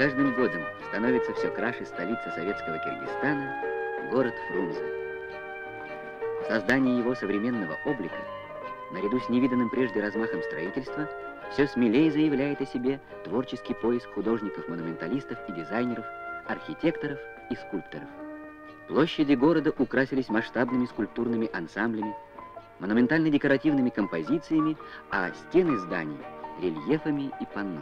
каждым годом становится все краше столица советского Киргизстана, город Фрунзе. В создании его современного облика, наряду с невиданным прежде размахом строительства, все смелее заявляет о себе творческий поиск художников-монументалистов и дизайнеров, архитекторов и скульпторов. Площади города украсились масштабными скульптурными ансамблями, монументально-декоративными композициями, а стены зданий — рельефами и панно.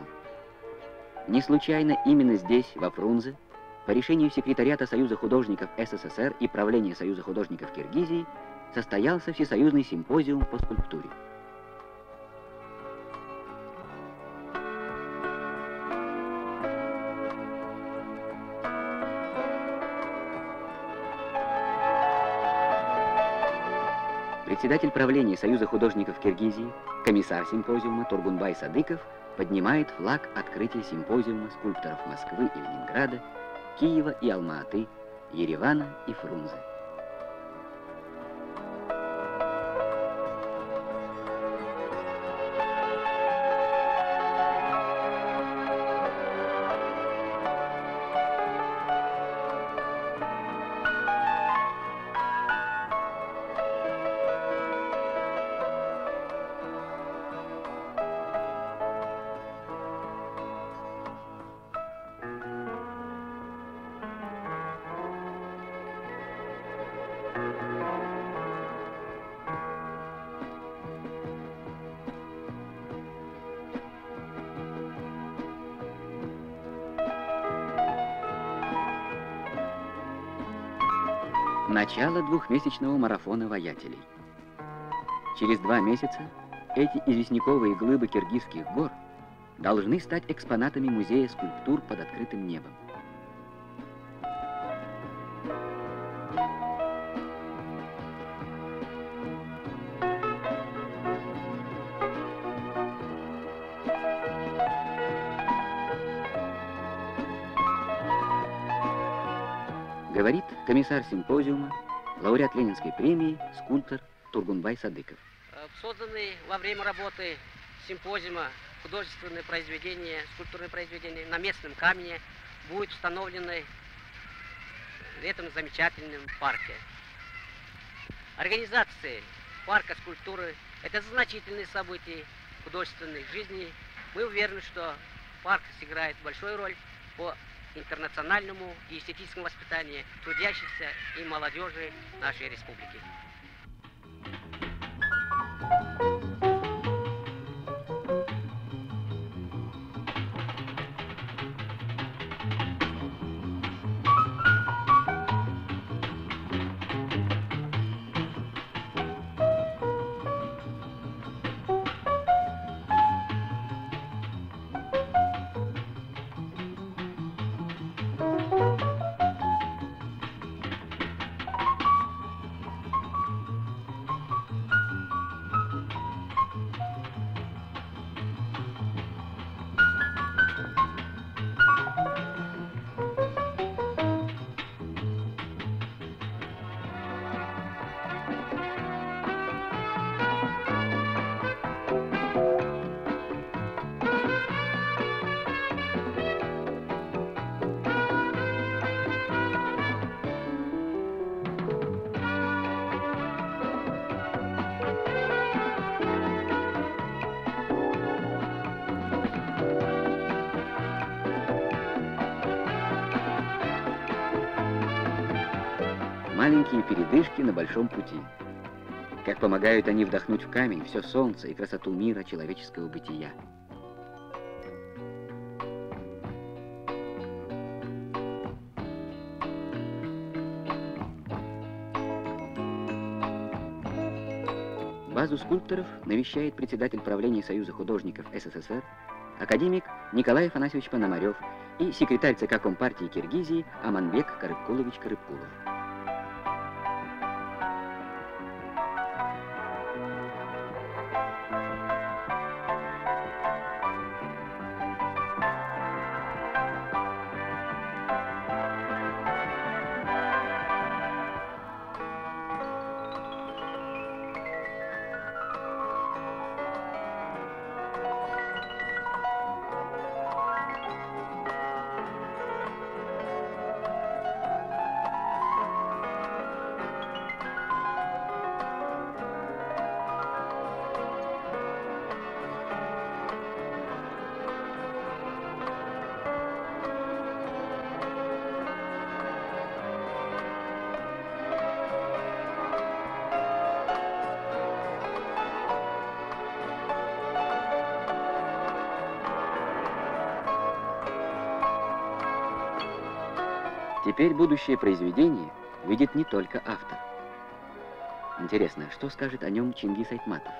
Не случайно именно здесь, во Фрунзе, по решению секретариата Союза художников СССР и правления Союза художников Киргизии состоялся всесоюзный симпозиум по скульптуре. Председатель правления Союза художников Киргизии, комиссар симпозиума Тургунбай Садыков поднимает флаг открытия симпозиума скульпторов Москвы и Ленинграда, Киева и Алма-Аты, Еревана и Фрунзе. Начало двухмесячного марафона воятелей. Через 2 месяца эти известняковые глыбы киргизских гор должны стать экспонатами музея скульптур под открытым небом. Говорит комиссар симпозиума, лауреат Ленинской премии, скульптор Тургунбай Садыков. Созданные во время работы симпозиума художественные произведения, скульптурные произведения на местном камне будут установлены в этом замечательном парке. Организация парка скульптуры – это значительные события художественной жизни. Мы уверены, что парк сыграет большую роль по интернациональному и эстетическому воспитанию трудящихся и молодежи нашей республики. Маленькие передышки на большом пути. Как помогают они вдохнуть в камень все солнце и красоту мира человеческого бытия. Базу скульпторов навещает председатель правления Союза художников СССР, академик Николай Афанасьевич Пономарев и секретарь ЦК Компартии Киргизии Аманбек Карыпкулович Карыпкулов. Теперь будущее произведение видит не только автор. Интересно, что скажет о нем Чингис Айтматов?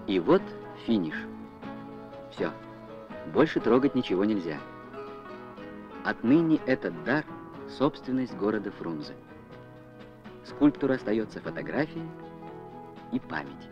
И вот финиш. Все. Больше трогать ничего нельзя. Отныне этот дар — собственность города Фрунзе. Скульптура остается фотографией и память.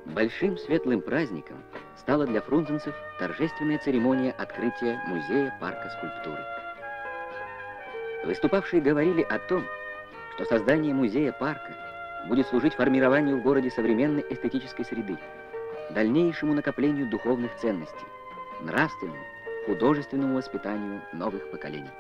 Большим светлым праздником стала для фрунзенцев торжественная церемония открытия музея парка скульптуры. Выступавшие говорили о том, что создание музея парка будет служить формированию в городе современной эстетической среды, дальнейшему накоплению духовных ценностей, нравственному, художественному воспитанию новых поколений.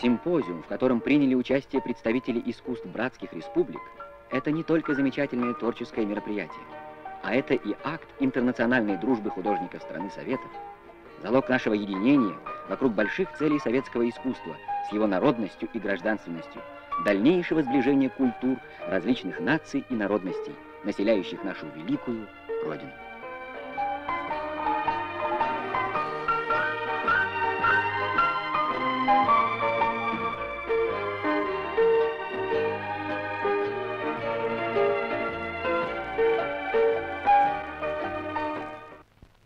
Симпозиум, в котором приняли участие представители искусств братских республик, это не только замечательное творческое мероприятие, а это и акт интернациональной дружбы художников страны Советов, залог нашего единения вокруг больших целей советского искусства с его народностью и гражданственностью, дальнейшего сближения культур различных наций и народностей, населяющих нашу великую Родину.